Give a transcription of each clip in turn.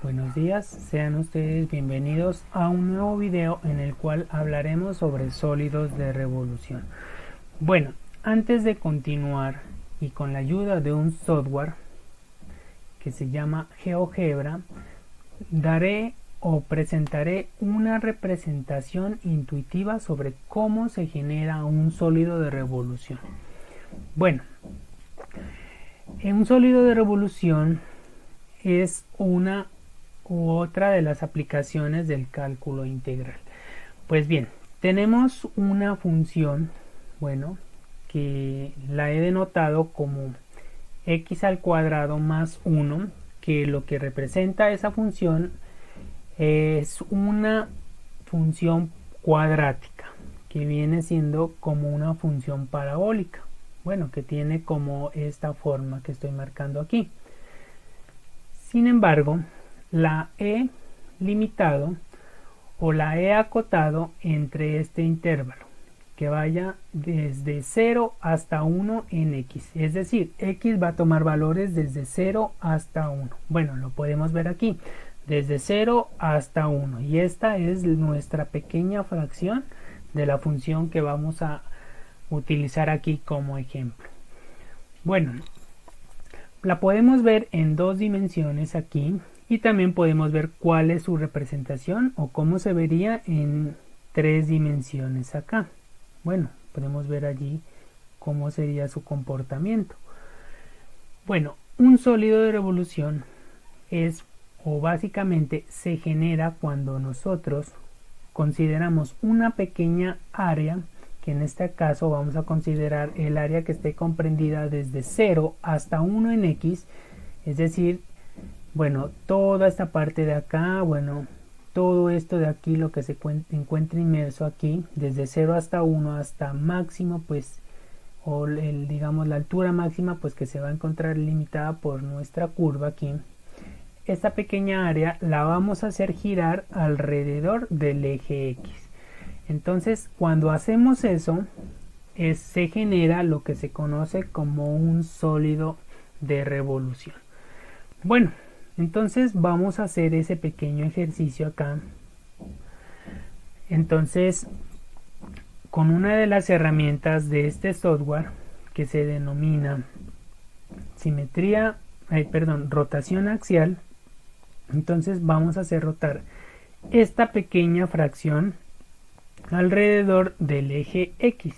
Buenos días, sean ustedes bienvenidos a un nuevo video en el cual hablaremos sobre sólidos de revolución. Bueno, antes de continuar y con la ayuda de un software que se llama GeoGebra, daré o presentaré una representación intuitiva sobre cómo se genera un sólido de revolución. Bueno, un sólido de revolución es una u otra de las aplicaciones del cálculo integral. Pues bien, tenemos una función, bueno, que la he denotado como x al cuadrado más 1, que lo que representa esa función es una función cuadrática, que viene siendo como una función parabólica, bueno, que tiene como esta forma que estoy marcando aquí. Sin embargo, la he limitado o la he acotado entre este intervalo, que vaya desde 0 hasta 1 en x, es decir, x va a tomar valores desde 0 hasta 1. Bueno, lo podemos ver aquí, desde 0 hasta 1, y esta es nuestra pequeña fracción de la función que vamos a utilizar aquí como ejemplo. Bueno, la podemos ver en dos dimensiones aquí, y también podemos ver cuál es su representación o cómo se vería en tres dimensiones acá. Bueno, podemos ver allí cómo sería su comportamiento. Bueno, un sólido de revolución es, o básicamente se genera cuando nosotros consideramos una pequeña área, que en este caso vamos a considerar el área que esté comprendida desde 0 hasta 1 en x, es decir, bueno, toda esta parte de acá, bueno, todo esto de aquí, lo que se encuentra inmerso aquí, desde 0 hasta 1 hasta máximo, pues, o digamos la altura máxima, pues que se va a encontrar limitada por nuestra curva aquí. Esta pequeña área la vamos a hacer girar alrededor del eje X. Entonces, cuando hacemos eso, se genera lo que se conoce como un sólido de revolución. Bueno, entonces vamos a hacer ese pequeño ejercicio acá. Entonces, con una de las herramientas de este software que se denomina rotación axial, entonces vamos a hacer rotar esta pequeña fracción alrededor del eje X.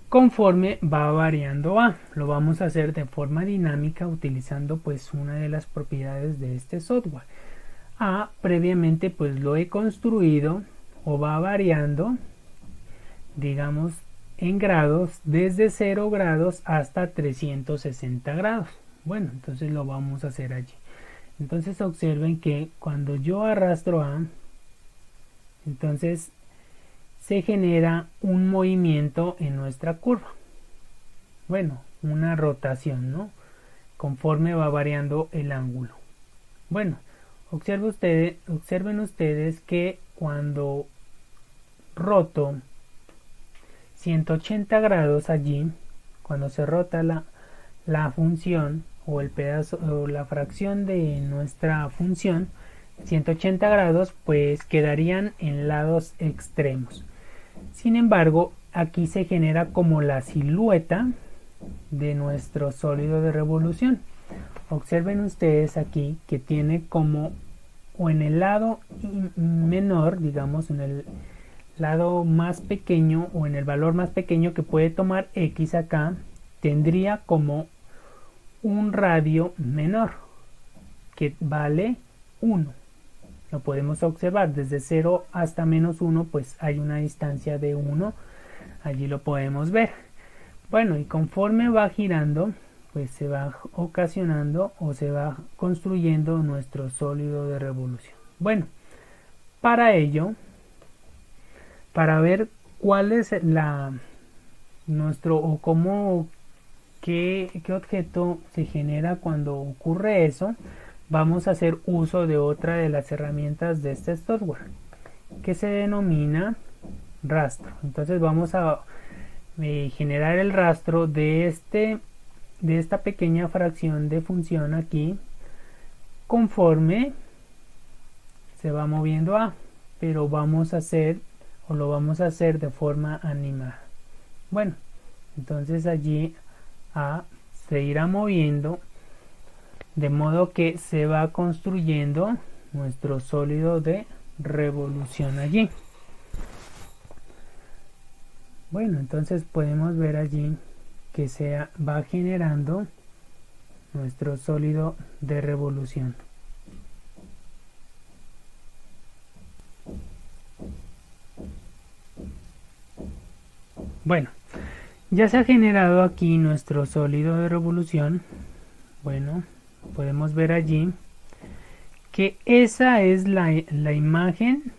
Conforme va variando A, lo vamos a hacer de forma dinámica utilizando pues una de las propiedades de este software. A previamente pues lo he construido o va variando, digamos, en grados desde 0 grados hasta 360 grados. Bueno, entonces lo vamos a hacer allí. Entonces observen que cuando yo arrastro A, entonces se genera un movimiento en nuestra curva. Bueno, una rotación, ¿no? Conforme va variando el ángulo. Bueno, observen ustedes que cuando roto 180 grados allí, cuando se rota la función o el pedazo o la fracción de nuestra función, 180 grados, pues quedarían en lados extremos. Sin embargo, aquí se genera como la silueta de nuestro sólido de revolución. Observen ustedes aquí que tiene como, o en el lado menor, digamos en el lado más pequeño o en el valor más pequeño que puede tomar x acá, tendría como un radio menor que vale 1. Lo podemos observar desde 0 hasta menos 1, pues hay una distancia de 1, allí lo podemos ver. Bueno, y conforme va girando, pues se va ocasionando o se va construyendo nuestro sólido de revolución. Bueno, para ello, para ver cuál es nuestro o cómo, qué objeto se genera cuando ocurre eso, vamos a hacer uso de otra de las herramientas de este software que se denomina rastro. Entonces vamos a generar el rastro de esta pequeña fracción de función aquí conforme se va moviendo A, pero vamos a hacer o lo vamos a hacer de forma animada. Bueno, entonces allí A se irá moviendo de modo que se va construyendo nuestro sólido de revolución allí. Bueno, entonces podemos ver allí que se va generando nuestro sólido de revolución. Bueno, ya se ha generado aquí nuestro sólido de revolución. Bueno, podemos ver allí que esa es la imagen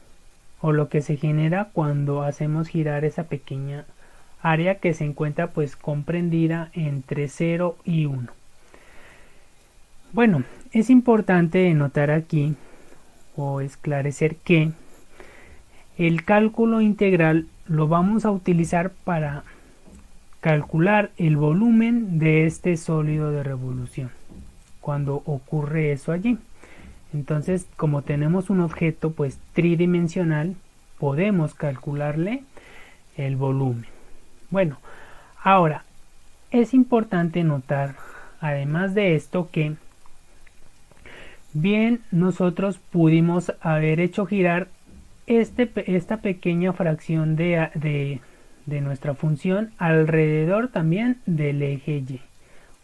o lo que se genera cuando hacemos girar esa pequeña área que se encuentra pues comprendida entre 0 y 1. Bueno, es importante notar aquí o esclarecer que el cálculo integral lo vamos a utilizar para calcular el volumen de este sólido de revolución cuando ocurre eso allí. Entonces, como tenemos un objeto pues tridimensional, podemos calcularle el volumen. Bueno, ahora es importante notar, además de esto, que bien nosotros pudimos haber hecho girar esta pequeña fracción de nuestra función alrededor también del eje Y.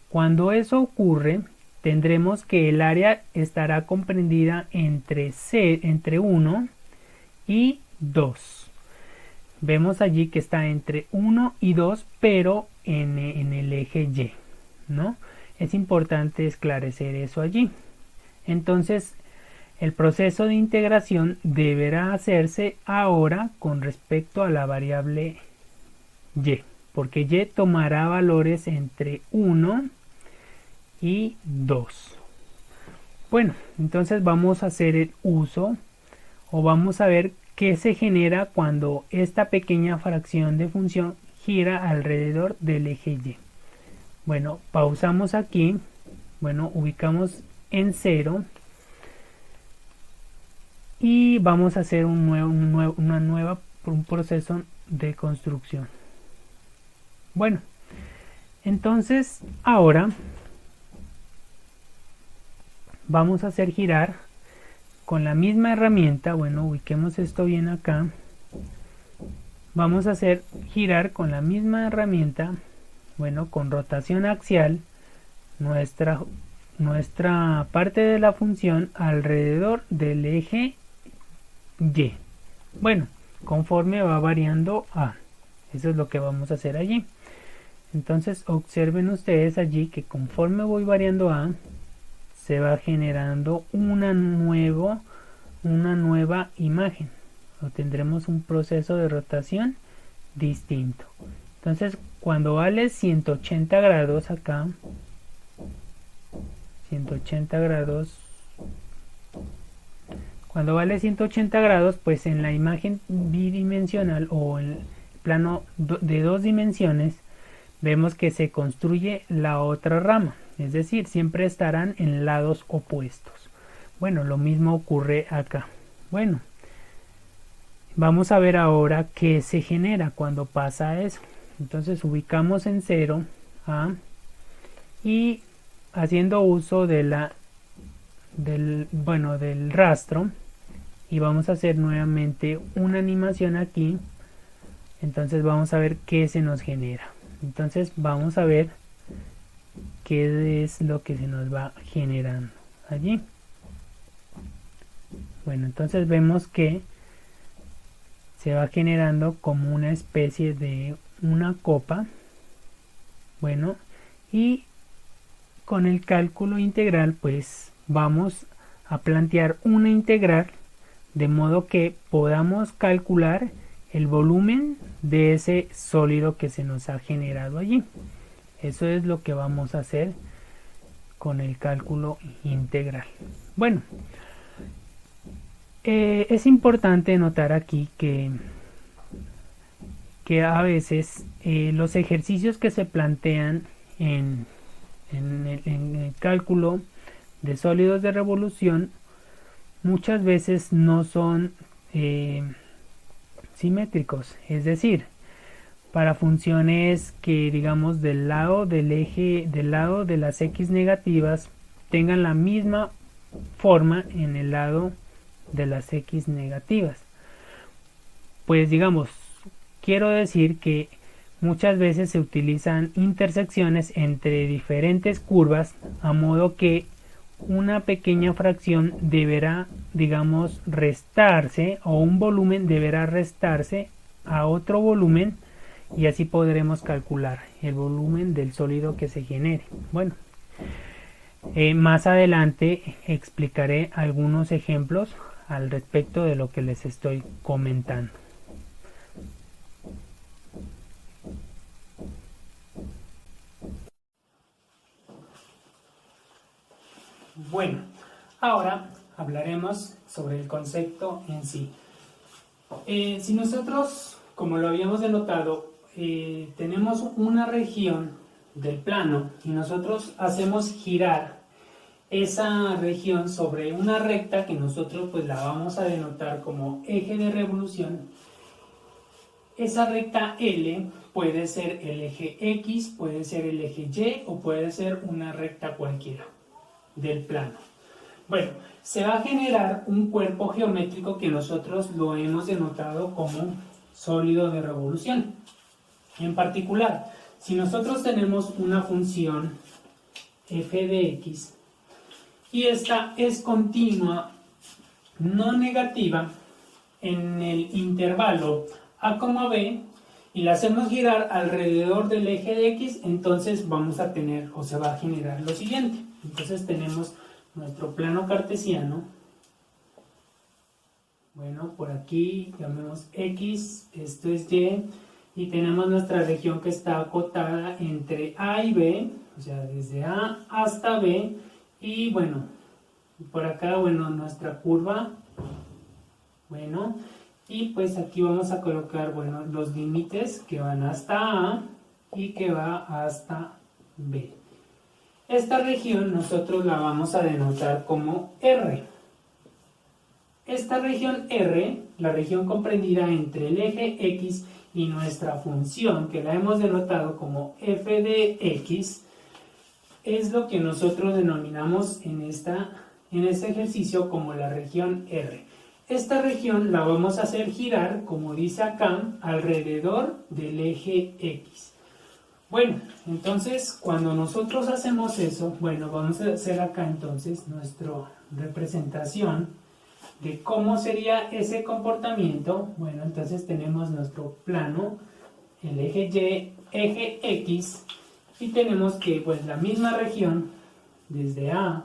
Cuando eso ocurre, tendremos que el área estará comprendida entre 1 y 2. Vemos allí que está entre 1 y 2, pero en el eje Y, ¿no? Es importante esclarecer eso allí. Entonces, el proceso de integración deberá hacerse ahora con respecto a la variable Y, porque Y tomará valores entre 1 y 2. Bueno, entonces vamos a hacer el uso o vamos a ver qué se genera cuando esta pequeña fracción de función gira alrededor del eje Y. Bueno, pausamos aquí. Bueno, ubicamos en 0 y vamos a hacer un proceso de construcción. Bueno, entonces ahora vamos a hacer girar con la misma herramienta. Bueno, ubiquemos esto bien acá. Vamos a hacer girar con la misma herramienta, bueno, con rotación axial, nuestra parte de la función alrededor del eje Y. Bueno, conforme va variando A. Eso es lo que vamos a hacer allí. Entonces observen ustedes allí que conforme voy variando A, se va generando una nueva imagen. O tendremos un proceso de rotación distinto. Entonces cuando vale 180 grados acá, 180 grados, cuando vale 180 grados, pues en la imagen bidimensional o en el plano de 2 dimensiones, vemos que se construye la otra rama, es decir, siempre estarán en lados opuestos. Bueno, lo mismo ocurre acá. Bueno, vamos a ver ahora qué se genera cuando pasa eso. Entonces ubicamos en 0 A y haciendo uso del rastro, y vamos a hacer nuevamente una animación aquí. Entonces vamos a ver qué se nos genera. Entonces vamos a ver qué es lo que se nos va generando allí. Bueno, entonces vemos que se va generando como una especie de una copa. Bueno, y con el cálculo integral pues vamos a plantear una integral de modo que podamos calcular el volumen de ese sólido que se nos ha generado allí. Eso es lo que vamos a hacer con el cálculo integral. Bueno, es importante notar aquí que a veces los ejercicios que se plantean en el cálculo de sólidos de revolución muchas veces no son simétricos, es decir, para funciones que digamos del lado del eje, del lado de las x negativas tengan la misma forma en el lado de las x negativas. Pues digamos, quiero decir que muchas veces se utilizan intersecciones entre diferentes curvas a modo que una pequeña fracción deberá, digamos, restarse, o un volumen deberá restarse a otro volumen, y así podremos calcular el volumen del sólido que se genere. Bueno, más adelante explicaré algunos ejemplos al respecto de lo que les estoy comentando. Bueno, ahora hablaremos sobre el concepto en sí. Si nosotros, como lo habíamos denotado, tenemos una región del plano y nosotros hacemos girar esa región sobre una recta que nosotros pues la vamos a denotar como eje de revolución. Esa recta L puede ser el eje X, puede ser el eje Y o puede ser una recta cualquiera del plano. Bueno, se va a generar un cuerpo geométrico que nosotros lo hemos denotado como sólido de revolución. En particular, si nosotros tenemos una función f de x y esta es continua, no negativa, en el intervalo a, b, y la hacemos girar alrededor del eje de x, entonces vamos a tener, o se va a generar lo siguiente. Entonces tenemos nuestro plano cartesiano. Bueno, por aquí llamemos x, esto es y, y tenemos nuestra región que está acotada entre a y b, o sea, desde a hasta b, y bueno, por acá, bueno, nuestra curva, bueno, y pues aquí vamos a colocar, bueno, los límites que van hasta a y que va hasta b. Esta región nosotros la vamos a denotar como R. Esta región R, la región comprendida entre el eje X y nuestra función, que la hemos denotado como f de x, es lo que nosotros denominamos en este ejercicio como la región R. Esta región la vamos a hacer girar, como dice acá, alrededor del eje X. Bueno, entonces cuando nosotros hacemos eso, bueno, vamos a hacer acá entonces nuestra representación de cómo sería ese comportamiento. Bueno, entonces tenemos nuestro plano, el eje Y, eje X, y tenemos que pues la misma región desde A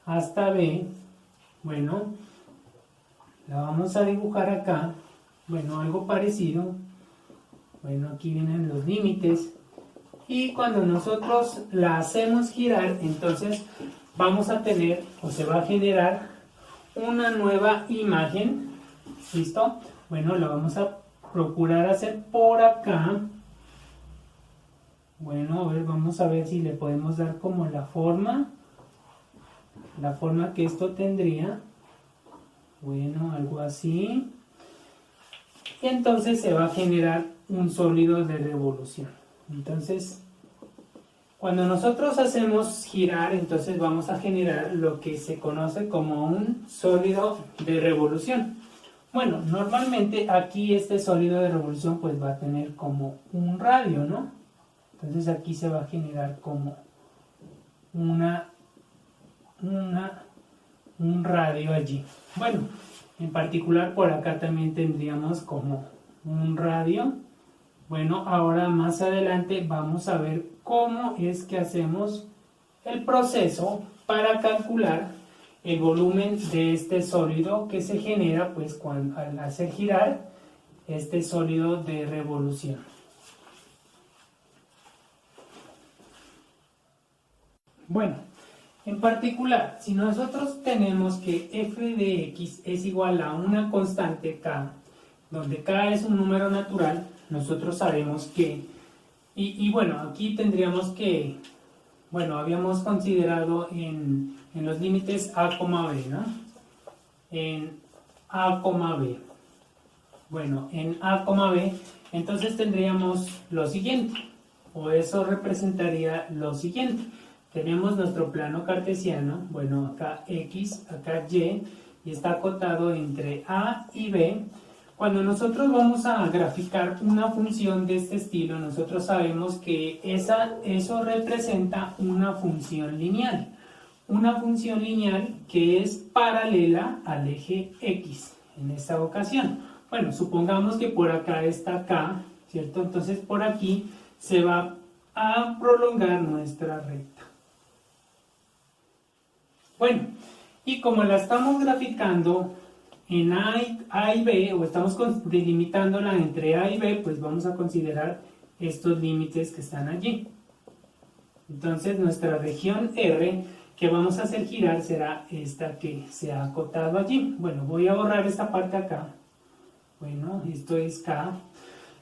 hasta B, bueno, la vamos a dibujar acá, bueno, algo parecido. Bueno, aquí vienen los límites. Y cuando nosotros la hacemos girar, entonces vamos a tener, o se va a generar, una nueva imagen. ¿Listo? Bueno, la vamos a procurar hacer por acá. Bueno, a ver, vamos a ver si le podemos dar como la forma que esto tendría. Bueno, algo así. Y entonces se va a generar un sólido de revolución. Entonces, cuando nosotros hacemos girar, entonces vamos a generar lo que se conoce como un sólido de revolución. Bueno, normalmente aquí este sólido de revolución pues va a tener como un radio, ¿no? Entonces aquí se va a generar como un radio allí. Bueno, en particular por acá también tendríamos como un radio. Bueno, ahora más adelante vamos a ver cómo es que hacemos el proceso para calcular el volumen de este sólido que se genera pues al hacer girar este sólido de revolución. Bueno, en particular, si nosotros tenemos que f de x es igual a una constante k, donde k es un número natural, nosotros sabemos que, y bueno, aquí tendríamos que, bueno, habíamos considerado en los límites a, b, ¿no? en A, B. Bueno, en A, B, entonces tendríamos lo siguiente, o eso representaría lo siguiente. Tenemos nuestro plano cartesiano, bueno, acá X, acá Y, y está acotado entre A y B. Cuando nosotros vamos a graficar una función de este estilo, nosotros sabemos que eso representa una función lineal. Una función lineal que es paralela al eje X en esta ocasión. Bueno, supongamos que por acá está K, ¿cierto? Entonces por aquí se va a prolongar nuestra recta. Bueno, y como la estamos graficando en A y B, o estamos delimitándola entre A y B, pues vamos a considerar estos límites que están allí. Entonces nuestra región R que vamos a hacer girar será esta que se ha acotado allí. Bueno, voy a borrar esta parte acá. Bueno, esto es K.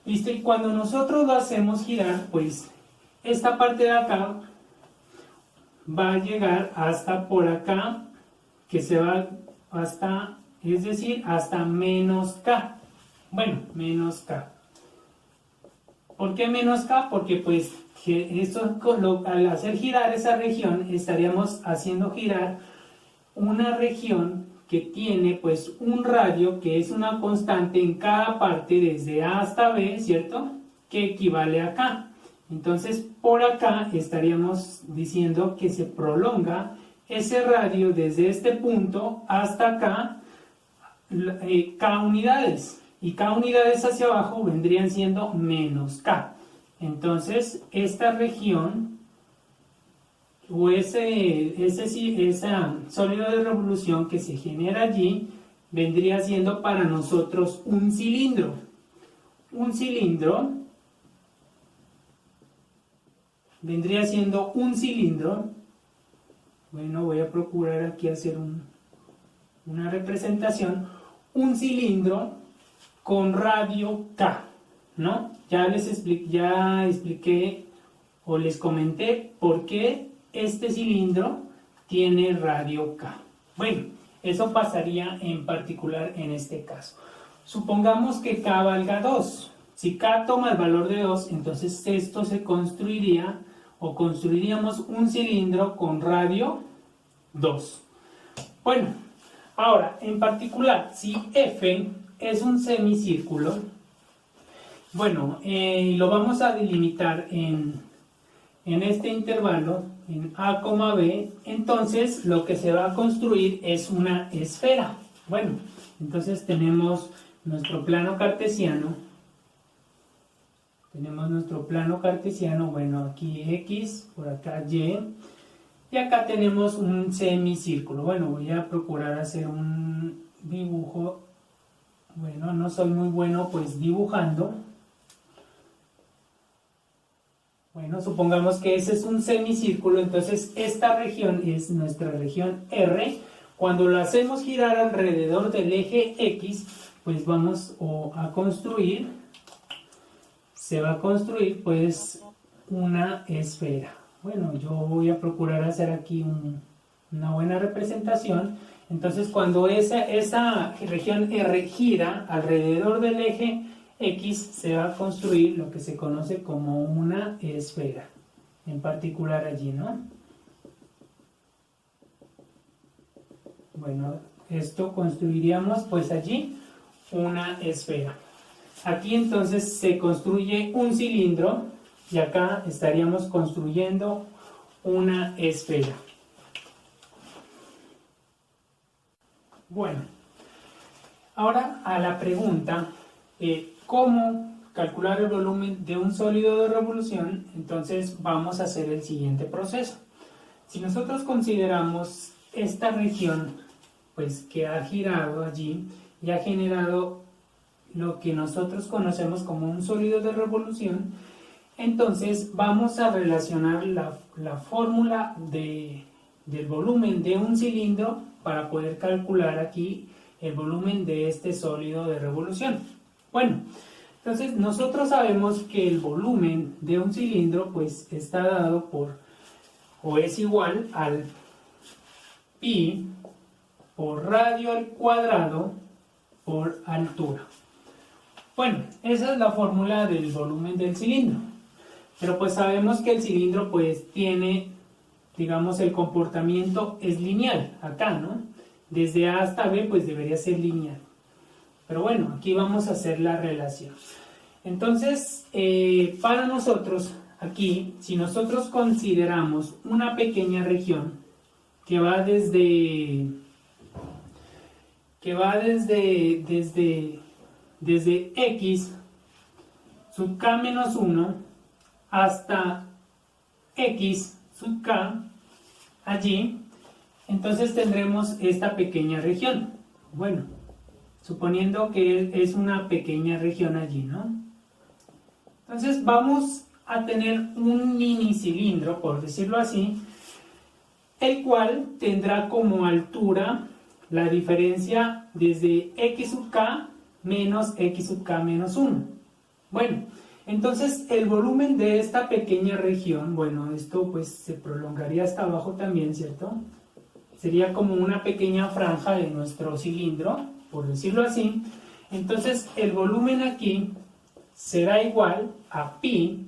Listo, y cuando nosotros lo hacemos girar, pues esta parte de acá va a llegar hasta por acá, que se va hasta, es decir, hasta menos K. Bueno, menos K. ¿Por qué menos K? Porque pues esto, al hacer girar esa región, estaríamos haciendo girar una región que tiene pues un radio que es una constante en cada parte desde A hasta B, ¿cierto? Que equivale a K. Entonces por acá estaríamos diciendo que se prolonga ese radio desde este punto hasta acá, K unidades, y K unidades hacia abajo vendrían siendo menos K. Entonces esta región o ese sólido de revolución que se genera allí vendría siendo para nosotros un cilindro. Un cilindro vendría siendo un cilindro. Bueno, voy a procurar aquí hacer una representación. Un cilindro con radio K, ¿no? Ya expliqué o les comenté por qué este cilindro tiene radio K. Bueno, eso pasaría en particular en este caso. Supongamos que K valga 2. Si K toma el valor de 2, entonces esto se construiría o construiríamos un cilindro con radio 2. Bueno, ahora, en particular, si F es un semicírculo, bueno, lo vamos a delimitar en este intervalo, en A, B, entonces lo que se va a construir es una esfera. Bueno, entonces tenemos nuestro plano cartesiano. Bueno, aquí X, por acá Y, y acá tenemos un semicírculo. Bueno, voy a procurar hacer un dibujo. Bueno, no soy muy bueno pues dibujando. Bueno, supongamos que ese es un semicírculo, entonces esta región es nuestra región R. Cuando lo hacemos girar alrededor del eje X, pues vamos a construir, se va a construir pues una esfera. Bueno, yo voy a procurar hacer aquí una buena representación. Entonces cuando esa región R gira alrededor del eje X, se va a construir lo que se conoce como una esfera, en particular allí, ¿no? Bueno, esto construiríamos pues allí una esfera. Aquí entonces se construye un cilindro y acá estaríamos construyendo una esfera. Bueno, ahora a la pregunta ¿cómo calcular el volumen de un sólido de revolución? Entonces vamos a hacer el siguiente proceso. Si nosotros consideramos esta región pues que ha girado allí y ha generado lo que nosotros conocemos como un sólido de revolución, entonces vamos a relacionar la fórmula del volumen de un cilindro para poder calcular aquí el volumen de este sólido de revolución. Bueno, entonces nosotros sabemos que el volumen de un cilindro pues está dado por, o es igual al pi por radio al cuadrado por altura. Bueno, esa es la fórmula del volumen del cilindro. Pero pues sabemos que el cilindro pues tiene, digamos, el comportamiento es lineal, acá, ¿no? Desde A hasta B pues debería ser lineal. Pero bueno, aquí vamos a hacer la relación. Entonces, para nosotros, aquí, si nosotros consideramos una pequeña región que va desde X sub K menos 1 hasta X sub K allí, entonces tendremos esta pequeña región. Bueno, suponiendo que es una pequeña región allí, ¿no? Entonces vamos a tener un mini cilindro, por decirlo así, el cual tendrá como altura la diferencia desde X sub K menos X sub K menos 1. Bueno, entonces el volumen de esta pequeña región, bueno, esto pues se prolongaría hasta abajo también, ¿cierto? Sería como una pequeña franja de nuestro cilindro, por decirlo así. Entonces el volumen aquí será igual a pi.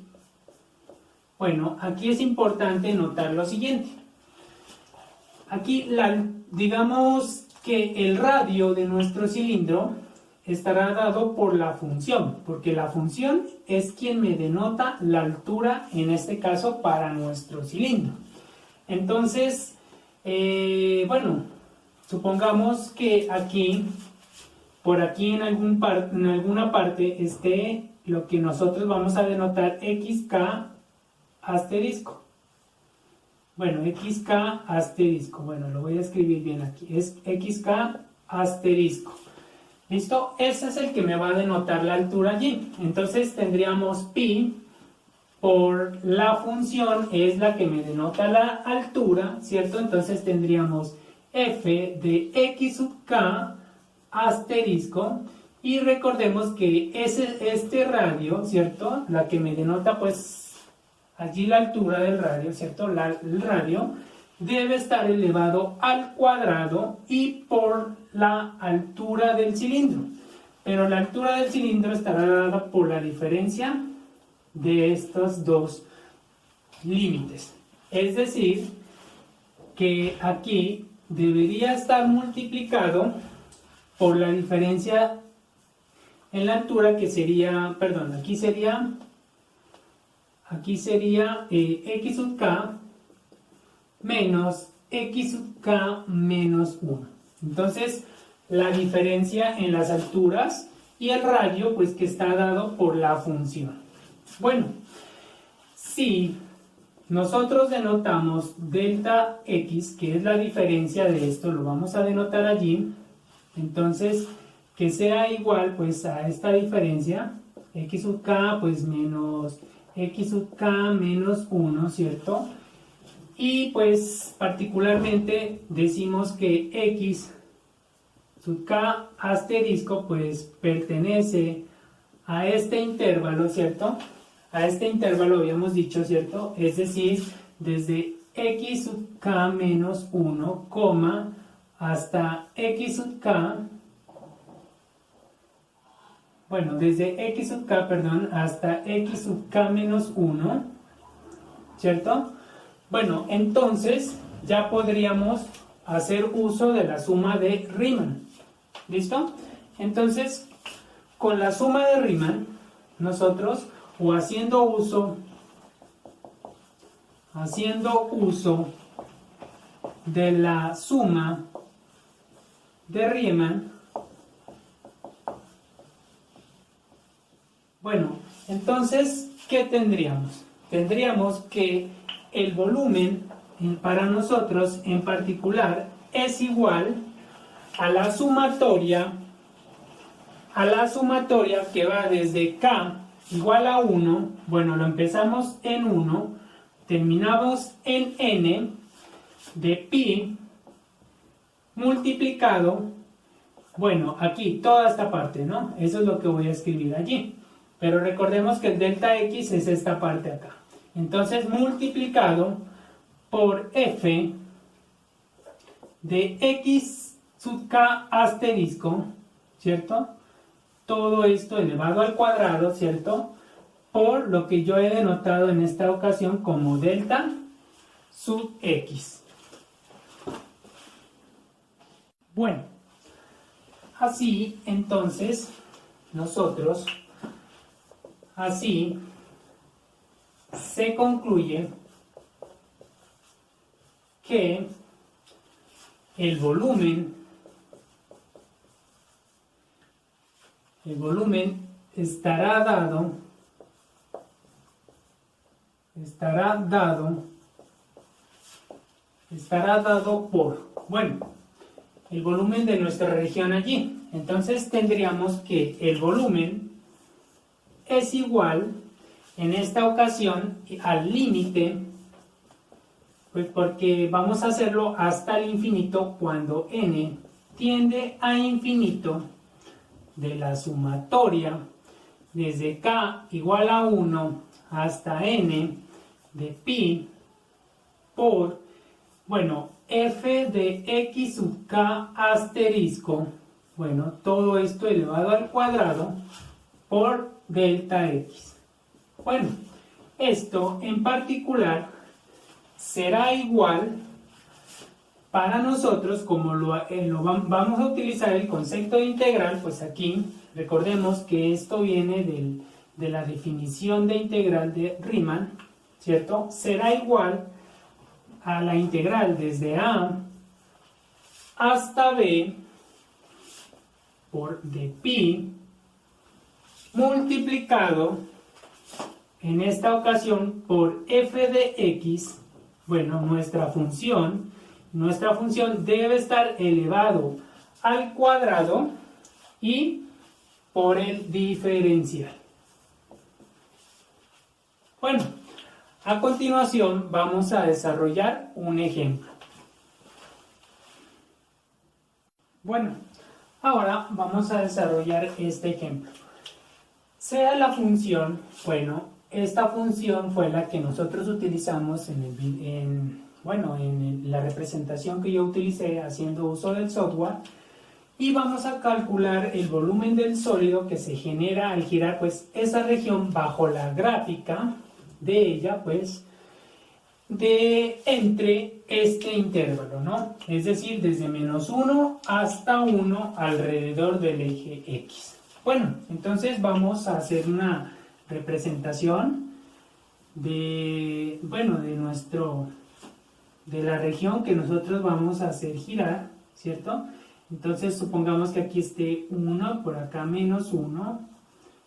Bueno, aquí es importante notar lo siguiente. Aquí digamos que el radio de nuestro cilindro estará dado por la función, porque la función es quien me denota la altura, en este caso para nuestro cilindro. Entonces, bueno, supongamos que aquí, por aquí en alguna parte esté lo que nosotros vamos a denotar xk asterisco. Bueno, xk asterisco, bueno, lo voy a escribir bien aquí, es xk asterisco. ¿Listo? Ese es el que me va a denotar la altura allí. Entonces tendríamos pi por la función, es la que me denota la altura, ¿cierto? Entonces tendríamos f de x sub k asterisco. Y recordemos que este radio, ¿cierto? La que me denota pues allí la altura del radio, ¿cierto? El radio debe estar elevado al cuadrado y por la altura del cilindro. Pero la altura del cilindro estará dada por la diferencia de estos dos límites. Es decir, que aquí debería estar multiplicado por la diferencia en la altura que sería, perdón, aquí sería x sub k menos x sub k menos 1. Entonces, la diferencia en las alturas y el radio, pues que está dado por la función. Bueno, si nosotros denotamos delta x, que es la diferencia de esto, lo vamos a denotar allí, entonces que sea igual pues a esta diferencia, x sub k pues menos x sub k menos 1, ¿cierto? Y pues particularmente decimos que x sub k asterisco pues pertenece a este intervalo, ¿cierto? A este intervalo habíamos dicho, ¿cierto? Es decir, desde x sub k menos 1, hasta x sub k, bueno, desde x sub k, perdón, hasta x sub k menos 1, ¿cierto? Bueno, entonces ya podríamos hacer uso de la suma de Riemann. ¿Listo? Entonces, con la suma de Riemann, nosotros, o haciendo uso de la suma de Riemann, bueno, entonces, ¿qué tendríamos? Tendríamos que el volumen para nosotros en particular es igual a la sumatoria que va desde k igual a 1, bueno, lo empezamos en 1, terminamos en n de pi multiplicado, bueno, aquí toda esta parte, ¿no? Eso es lo que voy a escribir allí. Pero recordemos que el delta x es esta parte acá. Entonces, multiplicado por f de x sub k asterisco, ¿cierto? Todo esto elevado al cuadrado, ¿cierto? Por lo que yo he denotado en esta ocasión como delta sub x. Bueno, así entonces nosotros, así se concluye que el volumen estará dado por, bueno, el volumen de nuestra región allí. Entonces tendríamos que el volumen es igual en esta ocasión al límite, pues porque vamos a hacerlo hasta el infinito cuando n tiende a infinito de la sumatoria desde k igual a 1 hasta n de pi por, bueno, f de x sub k asterisco, bueno, todo esto elevado al cuadrado por delta x. Bueno, esto en particular será igual para nosotros, como vamos a utilizar el concepto de integral, pues aquí recordemos que esto viene de la definición de integral de Riemann, ¿cierto? Será igual a la integral desde a hasta b por de pi multiplicado en esta ocasión por f de x, bueno, nuestra función debe estar elevado al cuadrado y por el diferencial. Bueno, a continuación vamos a desarrollar un ejemplo. Bueno, ahora vamos a desarrollar este ejemplo. Sea la función, bueno, esta función fue la que nosotros utilizamos en la representación que yo utilicé haciendo uso del software, y vamos a calcular el volumen del sólido que se genera al girar pues esa región bajo la gráfica de ella, pues de entre este intervalo, ¿no? Es decir, desde -1 hasta 1 alrededor del eje X. Bueno, entonces vamos a hacer una representación de la región que nosotros vamos a hacer girar, ¿cierto? Entonces supongamos que aquí esté 1, por acá -1,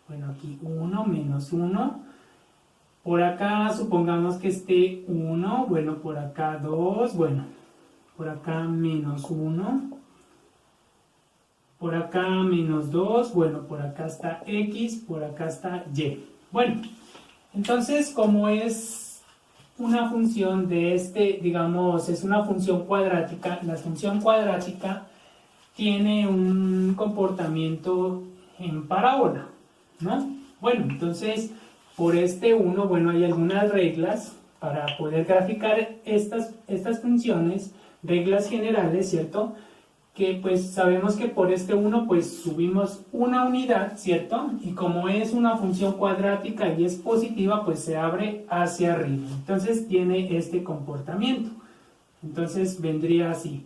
bueno, aquí 1, -1, por acá supongamos que esté 1, bueno, por acá 2, bueno, por acá -1, por acá -2, bueno, por acá está X, por acá está Y. Bueno, entonces como es una función de digamos, es una función cuadrática, la función cuadrática tiene un comportamiento en parábola, ¿no? Bueno, entonces por este 1, bueno, hay algunas reglas para poder graficar estas funciones, reglas generales, ¿cierto? Que pues sabemos que por este 1 pues subimos una unidad, ¿cierto? Y como es una función cuadrática y es positiva, pues se abre hacia arriba. Entonces tiene este comportamiento. Entonces vendría así,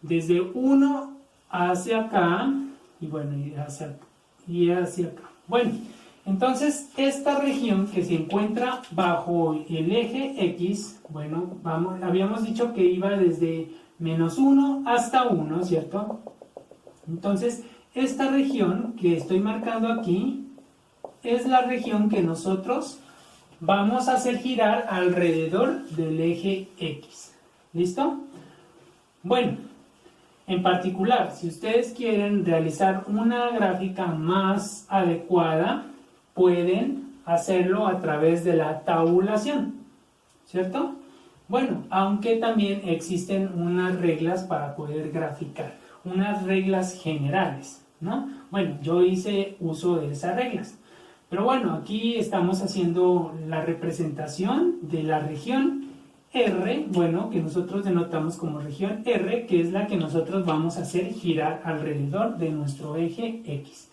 desde 1 hacia acá, y bueno, y hacia acá. Bueno, entonces esta región que se encuentra bajo el eje X, bueno, habíamos dicho que iba desde -1 hasta 1, ¿cierto? Entonces, esta región que estoy marcando aquí es la región que nosotros vamos a hacer girar alrededor del eje X. ¿Listo? Bueno, en particular, si ustedes quieren realizar una gráfica más adecuada, pueden hacerlo a través de la tabulación, ¿cierto? Bueno, aunque también existen unas reglas para poder graficar, unas reglas generales, ¿no? Bueno, yo hice uso de esas reglas. Pero bueno, aquí estamos haciendo la representación de la región R, bueno, que nosotros denotamos como región R, que es la que nosotros vamos a hacer girar alrededor de nuestro eje X.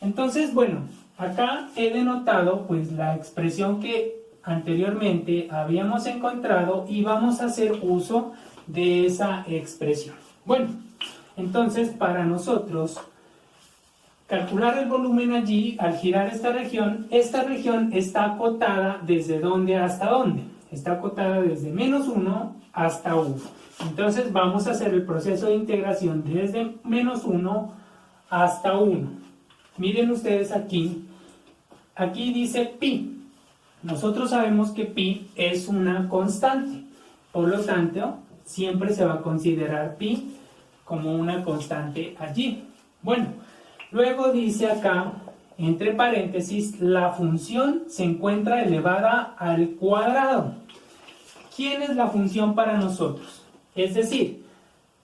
Entonces, bueno, acá he denotado pues la expresión que anteriormente habíamos encontrado y vamos a hacer uso de esa expresión. Bueno, entonces para nosotros calcular el volumen allí, al girar esta región está acotada ¿desde dónde hasta dónde? Está acotada desde -1 hasta 1. Entonces vamos a hacer el proceso de integración desde -1 hasta 1. Miren ustedes aquí dice pi. Nosotros sabemos que pi es una constante, por lo tanto, siempre se va a considerar pi como una constante allí. Bueno, luego dice acá, entre paréntesis, la función se encuentra elevada al cuadrado. ¿Quién es la función para nosotros? Es decir,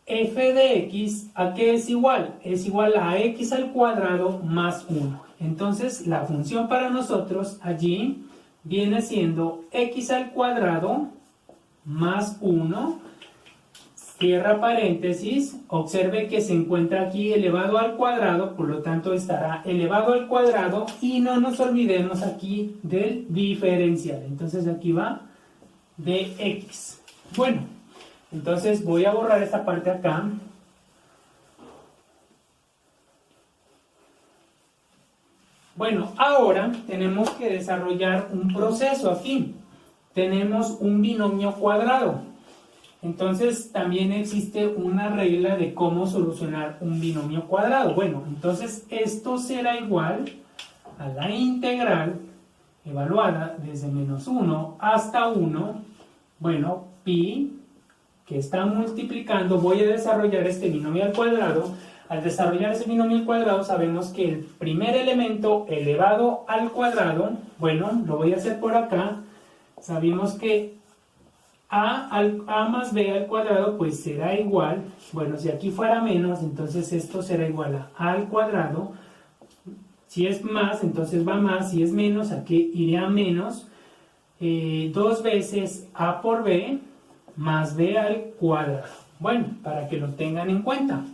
f de x, ¿a qué es igual? Es igual a x al cuadrado más 1. Entonces, la función para nosotros allí viene siendo x al cuadrado más 1, cierra paréntesis, observe que se encuentra aquí elevado al cuadrado, por lo tanto estará elevado al cuadrado y no nos olvidemos aquí del diferencial. Entonces aquí va de x. Bueno, entonces voy a borrar esta parte acá. Bueno, ahora tenemos que desarrollar un proceso aquí. Tenemos un binomio cuadrado. Entonces también existe una regla de cómo solucionar un binomio cuadrado. Bueno, entonces esto será igual a la integral evaluada desde -1 hasta 1. Bueno, pi, que está multiplicando, voy a desarrollar este binomio al cuadrado. Al desarrollar ese binomio al cuadrado sabemos que el primer elemento elevado al cuadrado, bueno, lo voy a hacer por acá, sabemos que a más b al cuadrado pues será igual, bueno, si aquí fuera menos, entonces esto será igual a al cuadrado, si es más, entonces va más, si es menos, aquí iría menos, 2 veces a por b más b al cuadrado. Bueno, para que lo tengan en cuenta.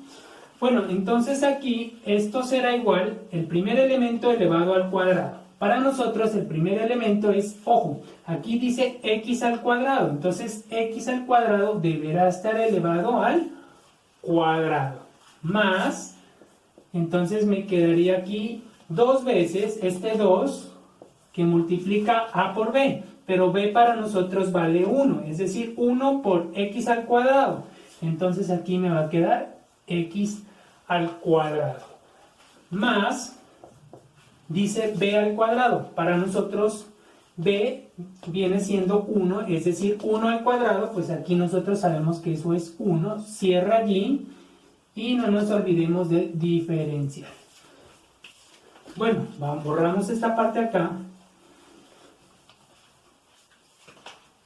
Bueno, entonces aquí esto será igual, el primer elemento elevado al cuadrado. Para nosotros el primer elemento es, ojo, aquí dice x al cuadrado, entonces x al cuadrado deberá estar elevado al cuadrado. Más, entonces me quedaría aquí 2 veces este 2 que multiplica a por b, pero b para nosotros vale 1, es decir, 1 por x al cuadrado. Entonces aquí me va a quedar x al cuadrado. Más, dice b al cuadrado. Para nosotros b viene siendo 1, es decir, 1 al cuadrado, pues aquí nosotros sabemos que eso es 1. Cierra allí y no nos olvidemos de diferenciar. Bueno, borramos esta parte acá.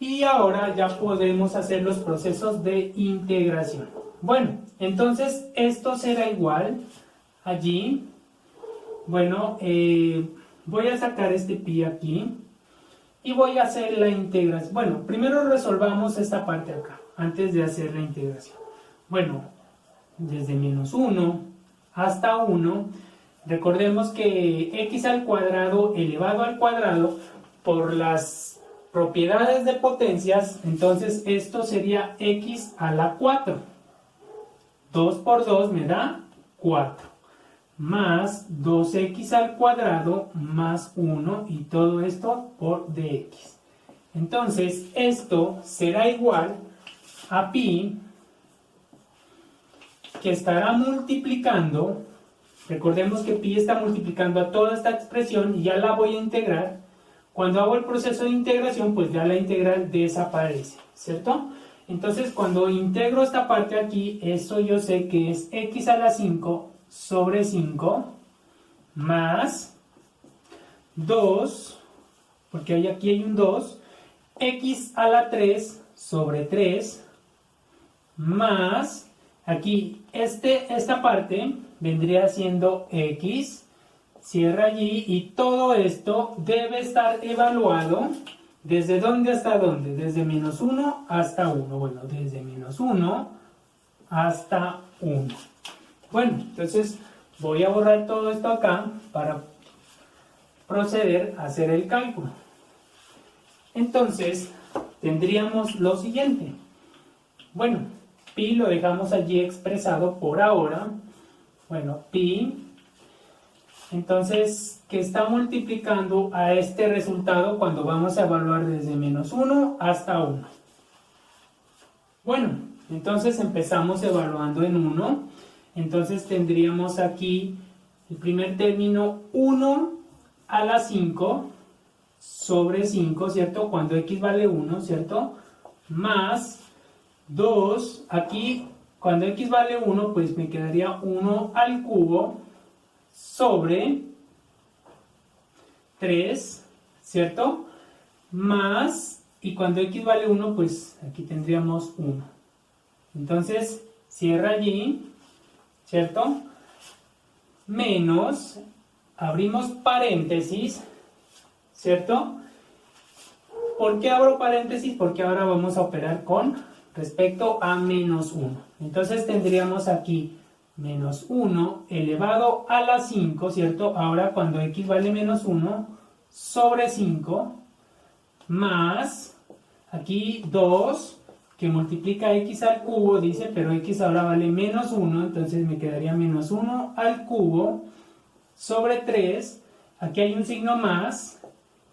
Y ahora ya podemos hacer los procesos de integración. Bueno, entonces esto será igual allí. Bueno, voy a sacar este pi aquí y voy a hacer la integración. Bueno, primero resolvamos esta parte acá, antes de hacer la integración. Bueno, desde -1 hasta 1, recordemos que x al cuadrado elevado al cuadrado, por las propiedades de potencias, entonces esto sería x a la 4. 2 por 2 me da 4. Más 2x al cuadrado más 1 y todo esto por dx. Entonces esto será igual a pi, que estará multiplicando, recordemos que pi está multiplicando a toda esta expresión y ya la voy a integrar. Cuando hago el proceso de integración, pues ya la integral desaparece, ¿cierto? Entonces cuando integro esta parte aquí, eso yo sé que es x a la 5 sobre 5 más 2, porque aquí hay un 2, x a la 3 sobre 3 más, aquí esta parte vendría siendo x, cierra allí y todo esto debe estar evaluado ¿Desde dónde hasta dónde? Desde menos 1 hasta 1. Bueno, desde menos 1 hasta 1. Bueno, entonces voy a borrar todo esto acá para proceder a hacer el cálculo. Entonces, tendríamos lo siguiente. Bueno, pi lo dejamos allí expresado por ahora. Bueno, pi, entonces, que está multiplicando a este resultado cuando vamos a evaluar desde menos 1 hasta 1. Bueno, entonces empezamos evaluando en 1. Entonces tendríamos aquí el primer término 1 a la 5 sobre 5, ¿cierto? Cuando x vale 1, ¿cierto? Más 2, aquí cuando x vale 1, pues me quedaría 1 al cubo sobre 3, ¿cierto? Más, y cuando x vale 1, pues aquí tendríamos 1. Entonces, cierra allí, ¿cierto? Menos, abrimos paréntesis, ¿cierto? ¿Por qué abro paréntesis? Porque ahora vamos a operar con respecto a menos 1. Entonces tendríamos aquí menos 1 elevado a la 5, ¿cierto? Ahora cuando x vale menos 1 sobre 5 más aquí 2 que multiplica x al cubo, dice, pero x ahora vale menos 1, entonces me quedaría menos 1 al cubo sobre 3, aquí hay un signo más,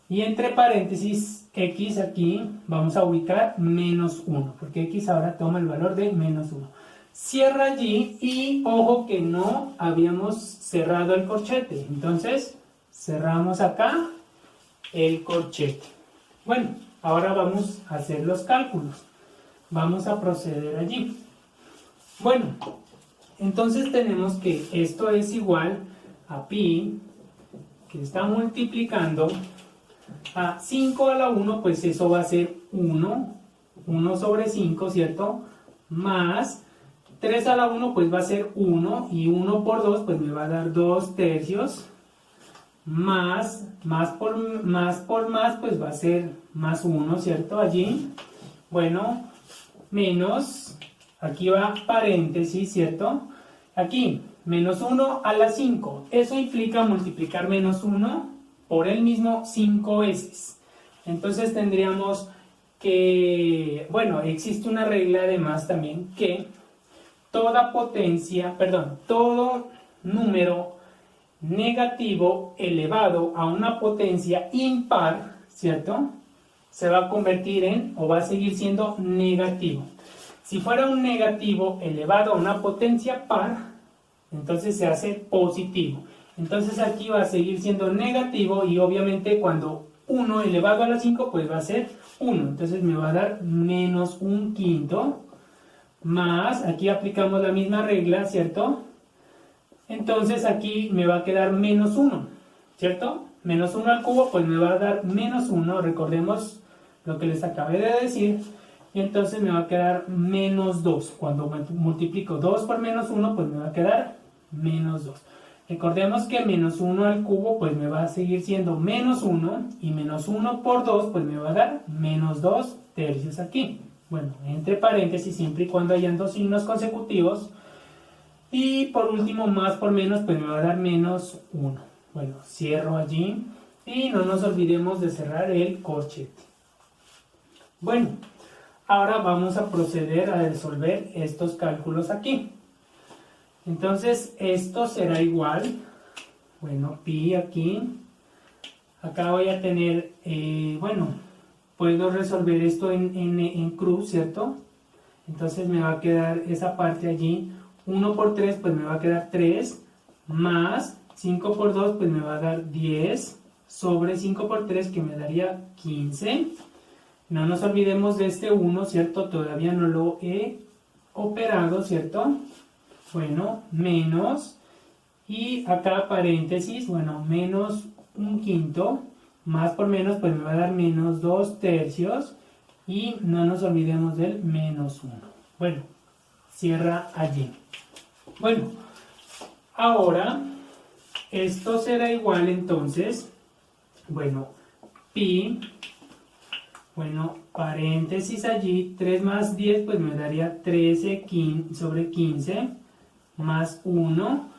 y entre paréntesis x aquí vamos a ubicar menos 1, porque x ahora toma el valor de menos 1. Cierra allí y ojo que no habíamos cerrado el corchete, entonces cerramos acá el corchete. Bueno, ahora vamos a hacer los cálculos. Vamos a proceder allí. Bueno, entonces tenemos que esto es igual a pi, que está multiplicando a 5 a la 1, pues eso va a ser 1 sobre 5, ¿cierto? Más 3 a la 1, pues va a ser 1, y 1 por 2, pues me va a dar 2 tercios, más por más, pues va a ser más 1, ¿cierto? Allí, bueno, menos, aquí va paréntesis, ¿cierto? Aquí, menos 1 a la 5, eso implica multiplicar menos 1 por el mismo 5 veces. Entonces tendríamos que, bueno, existe una regla además también que todo número negativo elevado a una potencia impar, ¿cierto? Se va a convertir en, o va a seguir siendo negativo. Si fuera un negativo elevado a una potencia par, entonces se hace positivo. Entonces aquí va a seguir siendo negativo y obviamente cuando 1 elevado a la 5 pues va a ser 1. Entonces me va a dar menos 1/5 más, aquí aplicamos la misma regla, ¿cierto? Entonces aquí me va a quedar menos 1, ¿cierto? Menos 1 al cubo pues me va a dar menos 1, recordemos lo que les acabé de decir. Y entonces me va a quedar menos 2. Cuando multiplico 2 por menos 1 pues me va a quedar menos 2. Recordemos que menos 1 al cubo pues me va a seguir siendo menos 1 y menos 1 por 2 pues me va a dar menos 2 tercios aquí. Bueno, entre paréntesis siempre y cuando hayan dos signos consecutivos. Y por último más por menos pues me va a dar menos 1. Bueno, cierro allí y no nos olvidemos de cerrar el corchete. Bueno, ahora vamos a proceder a resolver estos cálculos aquí. Entonces esto será igual, bueno, pi aquí, acá voy a tener, bueno, puedo resolver esto en cruz, ¿cierto? Entonces me va a quedar esa parte allí, 1 por 3 pues me va a quedar 3, más 5 por 2 pues me va a dar 10, sobre 5 por 3 que me daría 15. No nos olvidemos de este 1, ¿cierto? Todavía no lo he operado, ¿cierto? Bueno, menos, y acá paréntesis, bueno, menos 1/5, más por menos, pues me va a dar menos 2 tercios, y no nos olvidemos del menos 1. Bueno, cierra allí. Bueno, ahora, esto será igual entonces, bueno, pi Bueno, paréntesis allí, 3 más 10 pues me daría 13 sobre 15 más 1.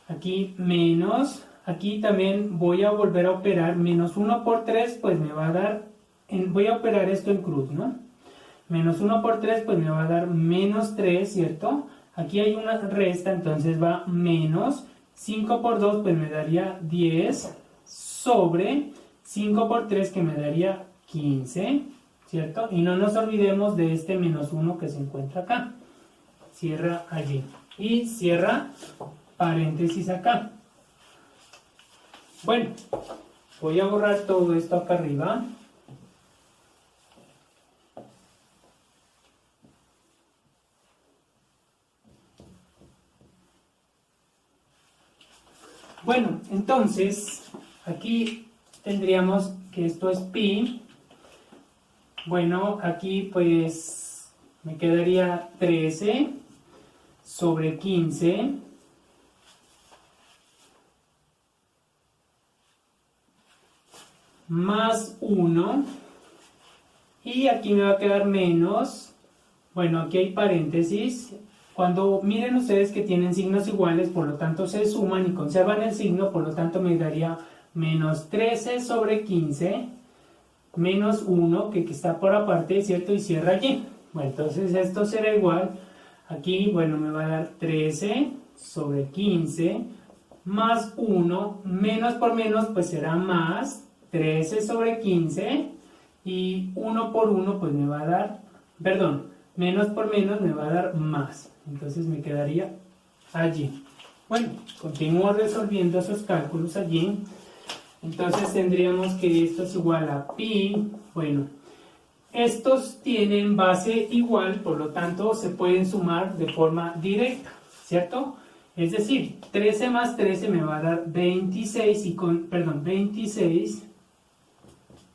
Aquí menos, aquí también voy a volver a operar, menos 1 por 3 pues me va a dar, voy a operar esto en cruz, ¿no? Menos 1 por 3 pues me va a dar menos 3, ¿cierto? Aquí hay una resta, entonces va menos 5 por 2 pues me daría 10 sobre 5 por 3 que me daría 15, ¿cierto? Y no nos olvidemos de este menos 1 que se encuentra acá. Cierra allí. Y cierra paréntesis acá. Bueno, voy a borrar todo esto acá arriba. Bueno, entonces, aquí tendríamos que esto es pi. Bueno, aquí pues me quedaría 13 sobre 15 más 1 y aquí me va a quedar menos, bueno, aquí hay paréntesis. Cuando miren ustedes que tienen signos iguales, por lo tanto se suman y conservan el signo, por lo tanto me daría menos 13 sobre 15 menos 1 que está por aparte, ¿cierto? Y cierra allí. Bueno, entonces esto será igual, aquí, bueno, me va a dar 13 sobre 15 más 1, menos por menos, pues será más 13 sobre 15 y 1 por 1, pues me va a dar, perdón, menos por menos me va a dar más. Entonces me quedaría allí. Bueno, continúo resolviendo esos cálculos allí. Entonces tendríamos que esto es igual a pi. Bueno, estos tienen base igual, por lo tanto se pueden sumar de forma directa, ¿cierto? Es decir, 13 más 13 me va a dar 26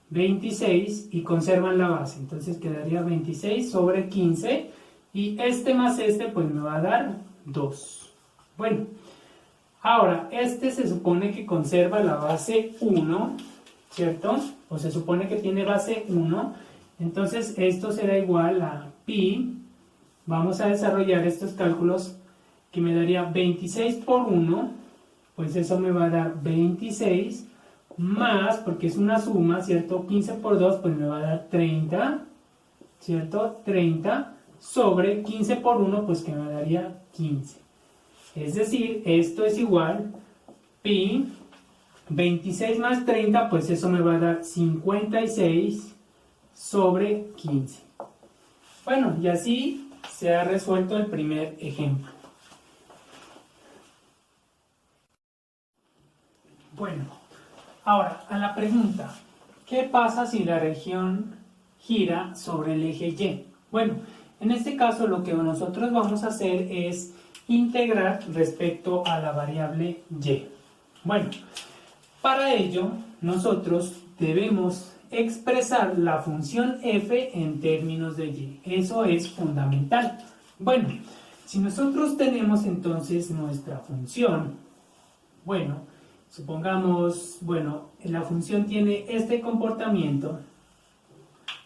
26 y conservan la base. Entonces quedaría 26 sobre 15 y este más este pues me va a dar 2. Bueno, ahora este se supone que conserva la base 1, ¿cierto? O se supone que tiene base 1. Entonces esto será igual a pi. Vamos a desarrollar estos cálculos que me daría 26 por 1, pues eso me va a dar 26 más, porque es una suma, ¿cierto? 15 por 2 pues me va a dar 30, ¿cierto? 30 sobre 15 por 1 pues que me daría 15. Es decir, esto es igual pi 26 más 30 pues eso me va a dar 56 sobre 15. Bueno, y así se ha resuelto el primer ejemplo. Bueno, ahora a la pregunta, ¿qué pasa si la región gira sobre el eje Y? Bueno, en este caso lo que nosotros vamos a hacer es integrar respecto a la variable Y. Bueno, para ello nosotros debemos expresar la función f en términos de y. Eso es fundamental. Bueno, si nosotros tenemos entonces nuestra función, bueno, supongamos, bueno, la función tiene este comportamiento,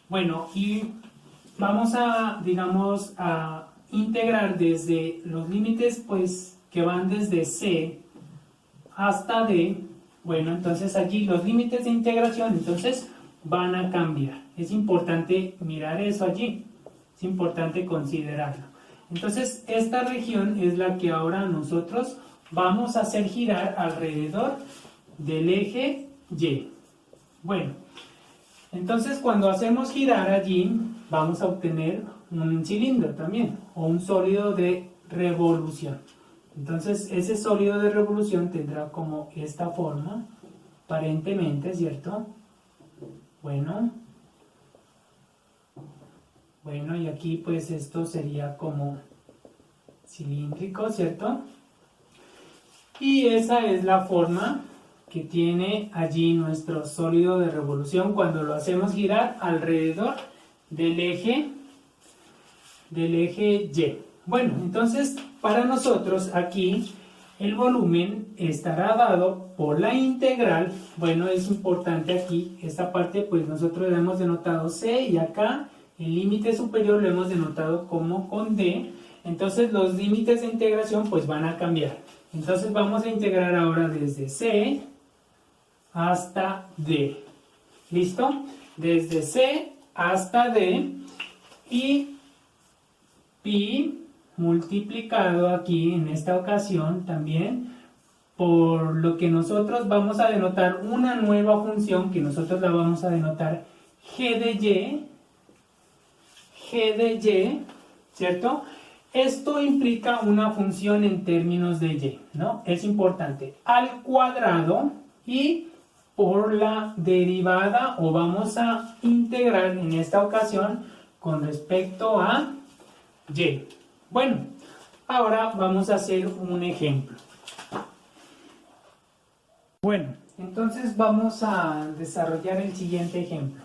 bueno, y vamos a, digamos, a integrar desde los límites, pues, que van desde C hasta D. Bueno, entonces allí los límites de integración, entonces, van a cambiar. Es importante mirar eso allí. Es importante considerarlo. Entonces, esta región es la que ahora nosotros vamos a hacer girar alrededor del eje Y. Bueno, entonces cuando hacemos girar allí, vamos a obtener un cilindro también, o un sólido de revolución. Entonces, ese sólido de revolución tendrá como esta forma, aparentemente, ¿cierto? Bueno, y aquí pues esto sería como cilíndrico, ¿cierto? Y esa es la forma que tiene allí nuestro sólido de revolución cuando lo hacemos girar alrededor del eje Y. Bueno, entonces para nosotros aquí el volumen estará dado por la integral. Bueno, es importante aquí, esta parte pues nosotros le hemos denotado C y acá el límite superior lo hemos denotado como con D. Entonces los límites de integración pues van a cambiar. Entonces vamos a integrar ahora desde C hasta D. ¿Listo? Desde C hasta D y pi multiplicado aquí en esta ocasión también por lo que nosotros vamos a denotar una nueva función que nosotros la vamos a denotar g de y, ¿cierto? Esto implica una función en términos de y, ¿no? Es importante, al cuadrado y por la derivada, o vamos a integrar en esta ocasión con respecto a y. Bueno, ahora vamos a hacer un ejemplo. Bueno, entonces vamos a desarrollar el siguiente ejemplo.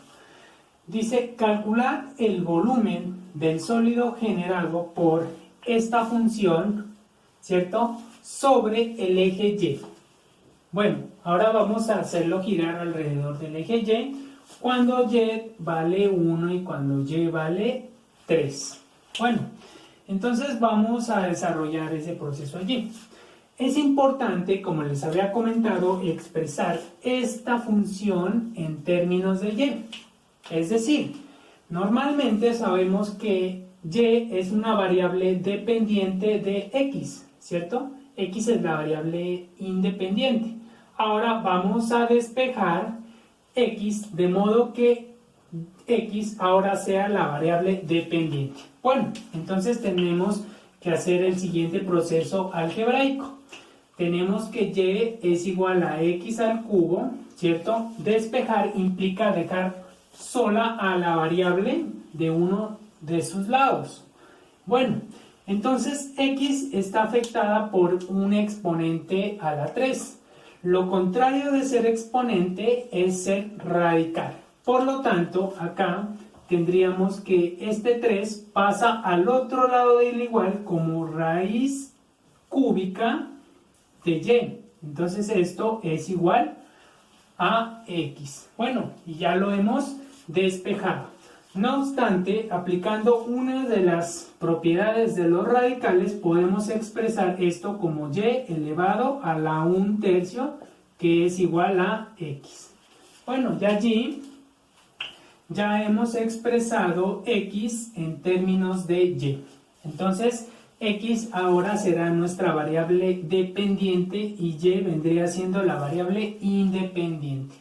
Dice, calcular el volumen del sólido generado por esta función, ¿cierto? Sobre el eje Y. Bueno, ahora vamos a hacerlo girar alrededor del eje Y cuando Y vale 1 y cuando Y vale 3. Bueno, entonces vamos a desarrollar ese proceso allí. Es importante, como les había comentado, expresar esta función en términos de Y. Es decir, normalmente sabemos que Y es una variable dependiente de X, ¿cierto? X es la variable independiente. Ahora vamos a despejar X de modo que X ahora sea la variable dependiente. Bueno, entonces tenemos que hacer el siguiente proceso algebraico. Tenemos que Y es igual a X al cubo, ¿cierto? Despejar implica dejar sola a la variable de uno de sus lados. Bueno, entonces X está afectada por un exponente a la 3. Lo contrario de ser exponente es ser radical. Por lo tanto, acá tendríamos que este 3 pasa al otro lado del igual como raíz cúbica de Y. Entonces esto es igual a X. Bueno, y ya lo hemos despejado. No obstante, aplicando una de las propiedades de los radicales, podemos expresar esto como Y elevado a la 1/3, que es igual a X. Bueno, ya allí ya hemos expresado X en términos de Y. Entonces, X ahora será nuestra variable dependiente y Y vendría siendo la variable independiente.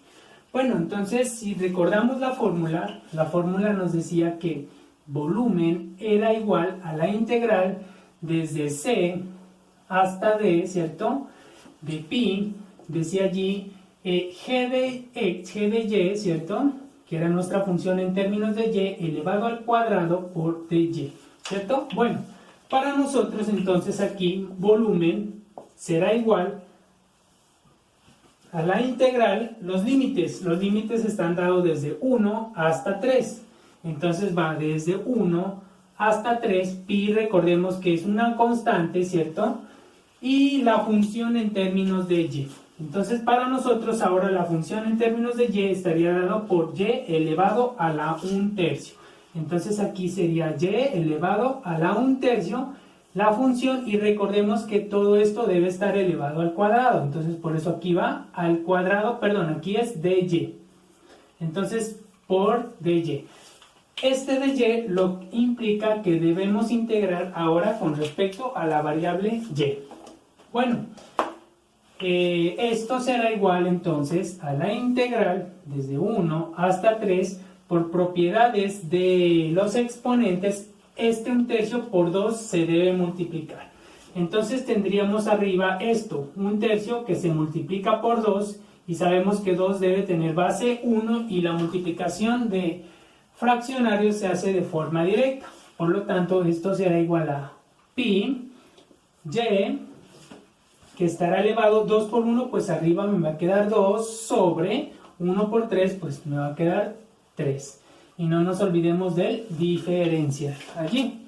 Bueno, entonces si recordamos la fórmula nos decía que volumen era igual a la integral desde C hasta D, ¿cierto? De pi, decía allí g de Y, ¿cierto? Que era nuestra función en términos de Y elevado al cuadrado por dy, ¿cierto? Bueno, para nosotros entonces aquí volumen será igual a la integral, los límites están dados desde 1 hasta 3, entonces va desde 1 hasta 3, pi recordemos que es una constante, ¿cierto? Y la función en términos de y. Entonces para nosotros ahora la función en términos de y estaría dado por y elevado a la 1/3. Entonces aquí sería y elevado a la 1/3 la función, y recordemos que todo esto debe estar elevado al cuadrado, entonces por eso aquí va al cuadrado, perdón, aquí es dy, entonces por dy. Este dy lo implica que debemos integrar ahora con respecto a la variable y. Bueno, esto será igual entonces a la integral desde 1 hasta 3 por propiedades de los exponentes. Este 1/3 por 2 se debe multiplicar. Entonces tendríamos arriba esto, 1/3 que se multiplica por 2 y sabemos que 2 debe tener base 1 y la multiplicación de fraccionarios se hace de forma directa. Por lo tanto, esto será igual a pi y, que estará elevado 2 por 1, pues arriba me va a quedar 2 sobre 1 por 3, pues me va a quedar 3. Y no nos olvidemos del diferencial allí.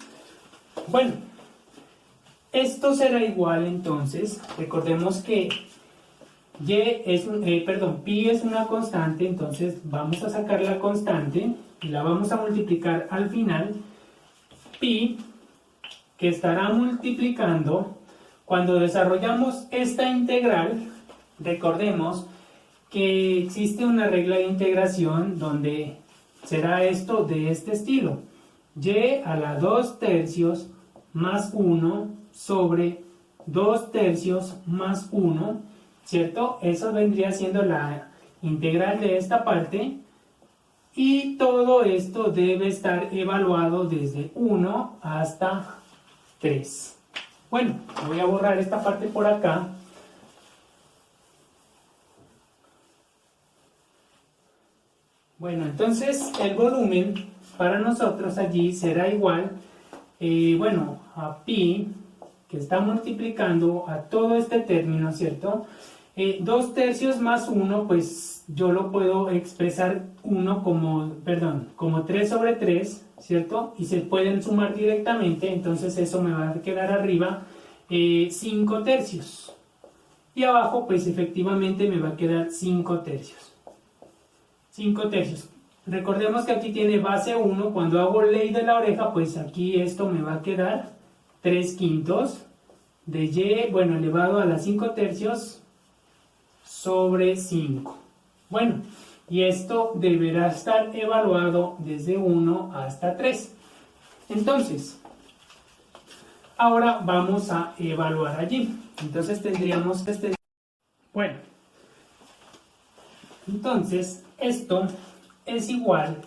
Bueno, Esto será igual entonces, recordemos que pi es una constante, entonces vamos a sacar la constante y la vamos a multiplicar al final. Pi, que estará multiplicando, cuando desarrollamos esta integral, recordemos que existe una regla de integración donde será esto de este estilo: y a la 2 tercios más 1 sobre 2 tercios más 1, ¿cierto? Eso vendría siendo la integral de esta parte, y todo esto debe estar evaluado desde 1 hasta 3. Bueno, voy a borrar esta parte por acá. Bueno, entonces el volumen para nosotros allí será igual, a pi, que está multiplicando a todo este término, ¿cierto? 2 tercios más 1, pues yo lo puedo expresar como 3 sobre 3, ¿cierto? Y se pueden sumar directamente, entonces eso me va a quedar arriba 5 tercios. Y abajo, pues efectivamente me va a quedar 5 tercios. 5 tercios. Recordemos que aquí tiene base 1, cuando hago ley de la oreja, pues aquí esto me va a quedar 3 quintos de y, elevado a las 5 tercios sobre 5. Bueno, y esto deberá estar evaluado desde 1 hasta 3. Entonces, ahora vamos a evaluar allí. Entonces tendríamos que... Bueno, entonces esto es igual.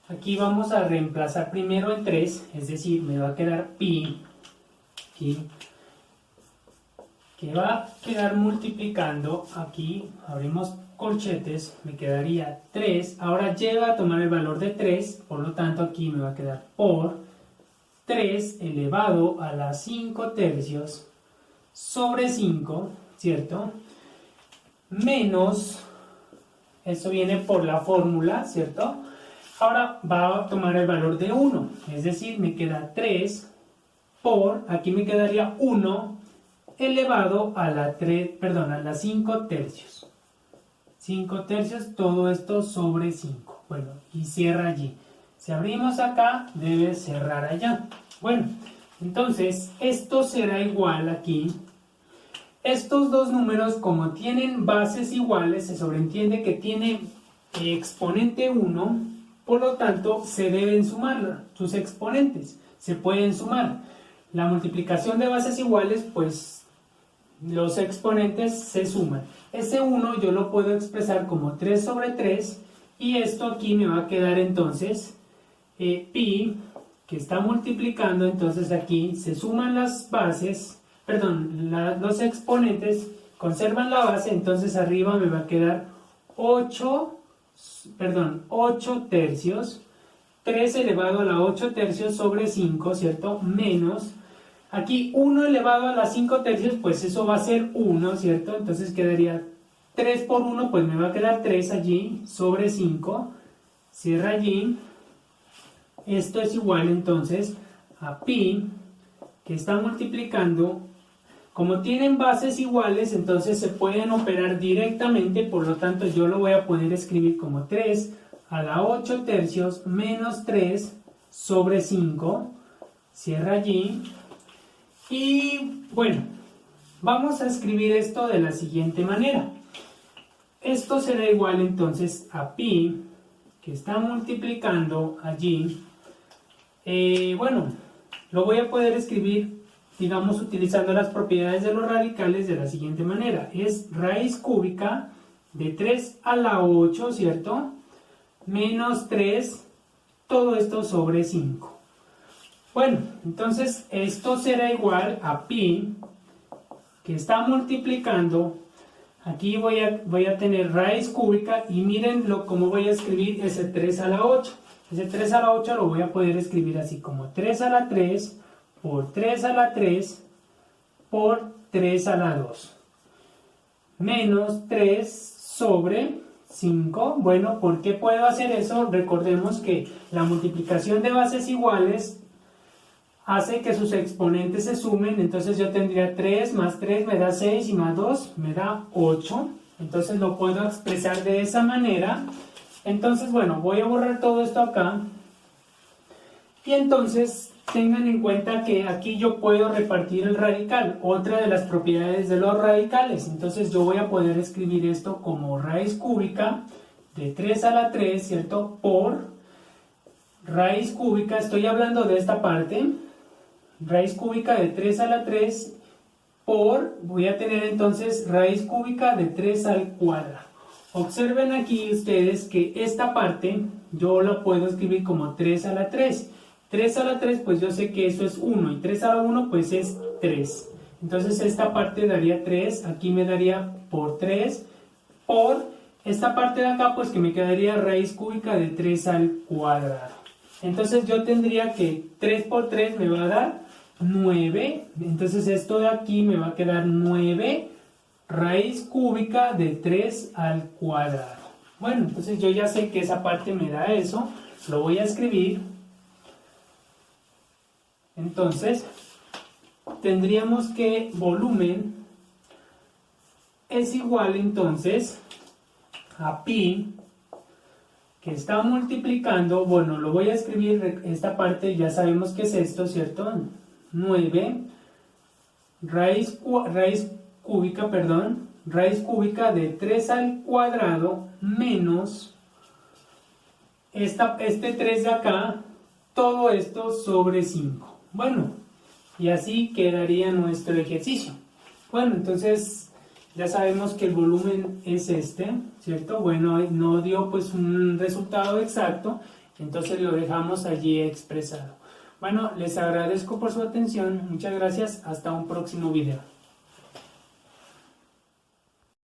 Aquí vamos a reemplazar primero el 3, es decir, me va a quedar pi aquí, que va a quedar multiplicando aquí, abrimos corchetes, me quedaría 3, ahora llega a tomar el valor de 3, por lo tanto aquí me va a quedar por 3 elevado a las 5 tercios sobre 5, ¿cierto? Menos, eso viene por la fórmula, ¿cierto? Ahora va a tomar el valor de 1, es decir, me queda 3 por, aquí me quedaría 1 elevado a la 5 tercios. 5 tercios, todo esto sobre 5. Bueno, y cierra allí. Si abrimos acá, debe cerrar allá. Bueno, entonces, esto será igual aquí. Estos dos números, como tienen bases iguales, se sobreentiende que tiene exponente 1, por lo tanto, se deben sumar sus exponentes. Se pueden sumar. La multiplicación de bases iguales, pues los exponentes se suman. Ese 1 yo lo puedo expresar como 3 sobre 3, y esto aquí me va a quedar entonces pi, que está multiplicando, entonces aquí se suman las bases, los exponentes conservan la base, entonces arriba me va a quedar 8 tercios, 3 elevado a la 8 tercios sobre 5, ¿cierto? Menos, aquí 1 elevado a la 5 tercios, pues eso va a ser 1, ¿cierto? Entonces quedaría 3 por 1, pues me va a quedar 3 allí, sobre 5, cierra allí. Esto es igual entonces a pi, que está multiplicando. Como tienen bases iguales, entonces se pueden operar directamente, por lo tanto yo lo voy a poder escribir como 3 a la 8 tercios menos 3 sobre 5, cierra allí. Y bueno, vamos a escribir esto de la siguiente manera. Esto será igual entonces a pi, que está multiplicando allí. Lo voy a poder escribir, digamos, utilizando las propiedades de los radicales de la siguiente manera. Es raíz cúbica de 3 a la 8, ¿cierto? Menos 3, todo esto sobre 5. Bueno, entonces esto será igual a pi, que está multiplicando. Aquí voy a tener raíz cúbica, y miren cómo voy a escribir ese 3 a la 8. Ese 3 a la 8 lo voy a poder escribir así como 3 a la 3 por 3 a la 3 por 3 a la 2. Menos 3 sobre 5. Bueno, ¿por qué puedo hacer eso? Recordemos que la multiplicación de bases iguales hace que sus exponentes se sumen, entonces yo tendría 3 más 3 me da 6 y más 2 me da 8, entonces lo puedo expresar de esa manera. Entonces, bueno, voy a borrar todo esto acá, y entonces tengan en cuenta que aquí yo puedo repartir el radical, otra de las propiedades de los radicales. Entonces yo voy a poder escribir esto como raíz cúbica de 3 a la 3, ¿cierto? Por raíz cúbica, estoy hablando de esta parte, raíz cúbica de 3 a la 3 por, voy a tener entonces raíz cúbica de 3 al cuadrado. Observen aquí ustedes que esta parte yo la puedo escribir como 3 a la 3. 3 a la 3 pues yo sé que eso es 1 y 3 a la 1 pues es 3. Entonces esta parte daría 3, aquí me daría por 3 por esta parte de acá pues que me quedaría raíz cúbica de 3 al cuadrado. Entonces yo tendría que 3 por 3 me va a dar 9, entonces esto de aquí me va a quedar 9 raíz cúbica de 3 al cuadrado. Bueno, entonces yo ya sé que esa parte me da eso, lo voy a escribir. Entonces, tendríamos que volumen es igual entonces a pi, que está multiplicando, bueno, lo voy a escribir, esta parte ya sabemos que es esto, ¿cierto? 9 raíz cúbica de 3 al cuadrado menos este 3 de acá, todo esto sobre 5. Bueno, y así quedaría nuestro ejercicio. Bueno, entonces ya sabemos que el volumen es este, ¿cierto? Bueno, no dio pues un resultado exacto, entonces lo dejamos allí expresado. Bueno, les agradezco por su atención, muchas gracias, hasta un próximo video.